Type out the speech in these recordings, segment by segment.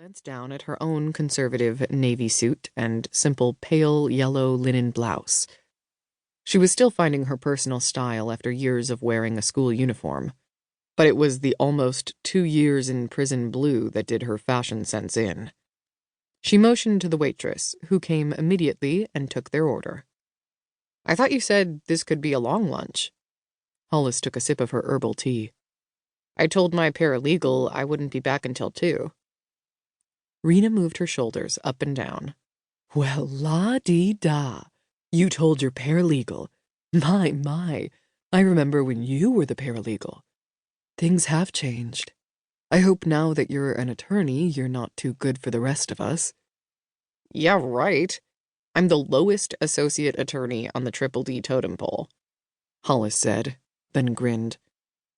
glanced down at her own conservative navy suit and simple pale yellow linen blouse. She was still finding her personal style after years of wearing a school uniform, but it was the almost 2 years in prison blue that did her fashion sense in. She motioned to the waitress, who came immediately and took their order. "I thought you said this could be a long lunch." Hollis took a sip of her herbal tea. "I told my paralegal I wouldn't be back until 2. Rena moved her shoulders up and down. "Well, la-dee-da. You told your paralegal. My. I remember when you were the paralegal. Things have changed. I hope now that you're an attorney, you're not too good for the rest of us." "Yeah, right. I'm the lowest associate attorney on the Triple D totem pole," Hollis said, then grinned.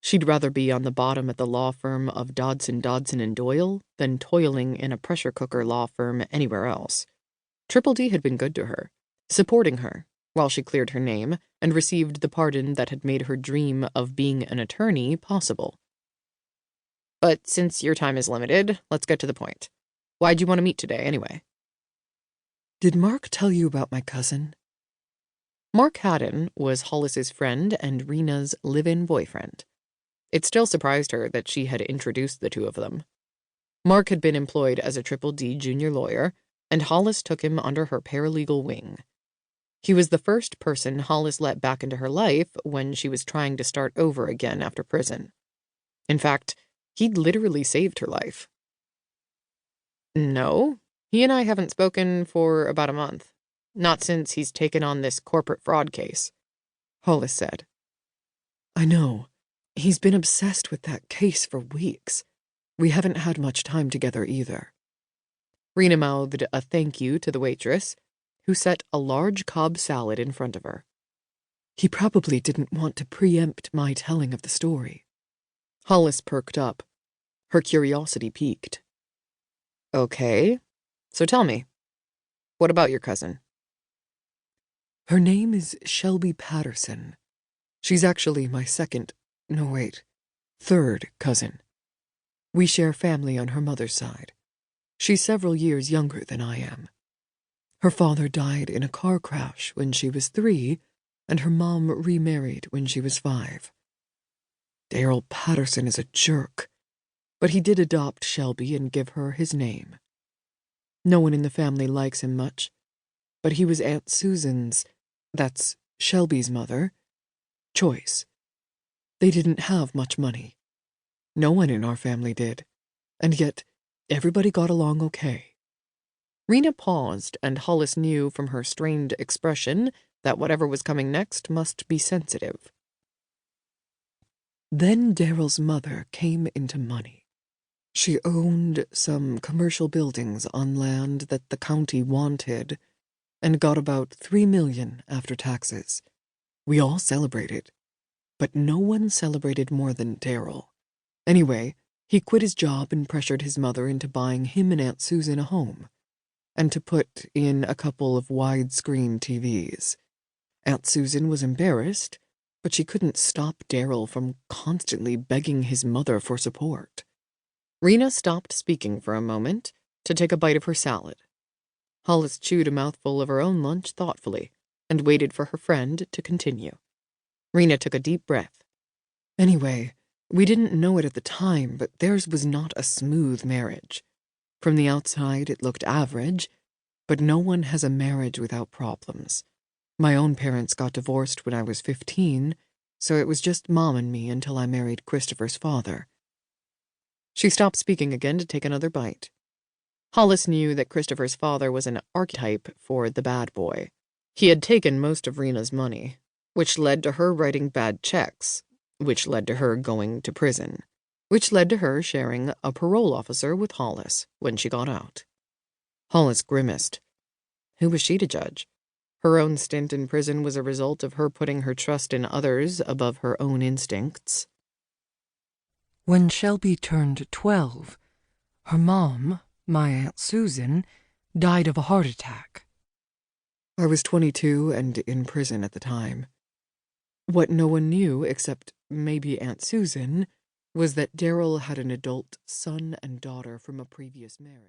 She'd rather be on the bottom at the law firm of Dodson, and Doyle than toiling in a pressure cooker law firm anywhere else. Triple D had been good to her, supporting her while she cleared her name and received the pardon that had made her dream of being an attorney possible. "But since your time is limited, let's get to the point. Why'd you want to meet today, anyway?" "Did Mark tell you about my cousin?" Mark Haddon was Hollis's friend and Rena's live-in boyfriend. It still surprised her that she had introduced the two of them. Mark had been employed as a Triple D junior lawyer, and Hollis took him under her paralegal wing. He was the first person Hollis let back into her life when she was trying to start over again after prison. In fact, he'd literally saved her life. "No, he and I haven't spoken for about a month. Not since he's taken on this corporate fraud case," Hollis said. "I know. He's been obsessed with that case for weeks. We haven't had much time together either." Rena mouthed a thank you to the waitress, who set a large Cobb salad in front of her. "He probably didn't want to preempt my telling of the story." Hollis perked up. Her curiosity piqued. "Okay, so tell me, what about your cousin?" "Her name is Shelby Patterson. She's actually my third cousin. We share family on her mother's side. She's several years younger than I am. Her father died in a car crash when she was 3, and her mom remarried when she was 5. Daryl Patterson is a jerk, but he did adopt Shelby and give her his name. No one in the family likes him much, but he was Aunt Susan's, that's Shelby's mother, choice. They didn't have much money. No one in our family did, and yet everybody got along okay." Rena paused, and Hollis knew from her strained expression that whatever was coming next must be sensitive. "Then Daryl's mother came into money. She owned some commercial buildings on land that the county wanted and got about $3 million after taxes. We all celebrated, but no one celebrated more than Daryl. Anyway, he quit his job and pressured his mother into buying him and Aunt Susan a home, and to put in a couple of widescreen TVs. Aunt Susan was embarrassed, but she couldn't stop Daryl from constantly begging his mother for support." Rena stopped speaking for a moment to take a bite of her salad. Hollis chewed a mouthful of her own lunch thoughtfully and waited for her friend to continue. Rena took a deep breath. "Anyway, we didn't know it at the time, but theirs was not a smooth marriage. From the outside, it looked average, but no one has a marriage without problems. My own parents got divorced when I was 15, so it was just Mom and me until I married Christopher's father." She stopped speaking again to take another bite. Hollis knew that Christopher's father was an archetype for the bad boy. He had taken most of Rena's money, which led to her writing bad checks, which led to her going to prison, which led to her sharing a parole officer with Hollis when she got out. Hollis grimaced. Who was she to judge? Her own stint in prison was a result of her putting her trust in others above her own instincts. "When Shelby turned 12, her mom, my Aunt Susan, died of a heart attack. I was 22 and in prison at the time. What no one knew, except maybe Aunt Susan, was that Daryl had an adult son and daughter from a previous marriage.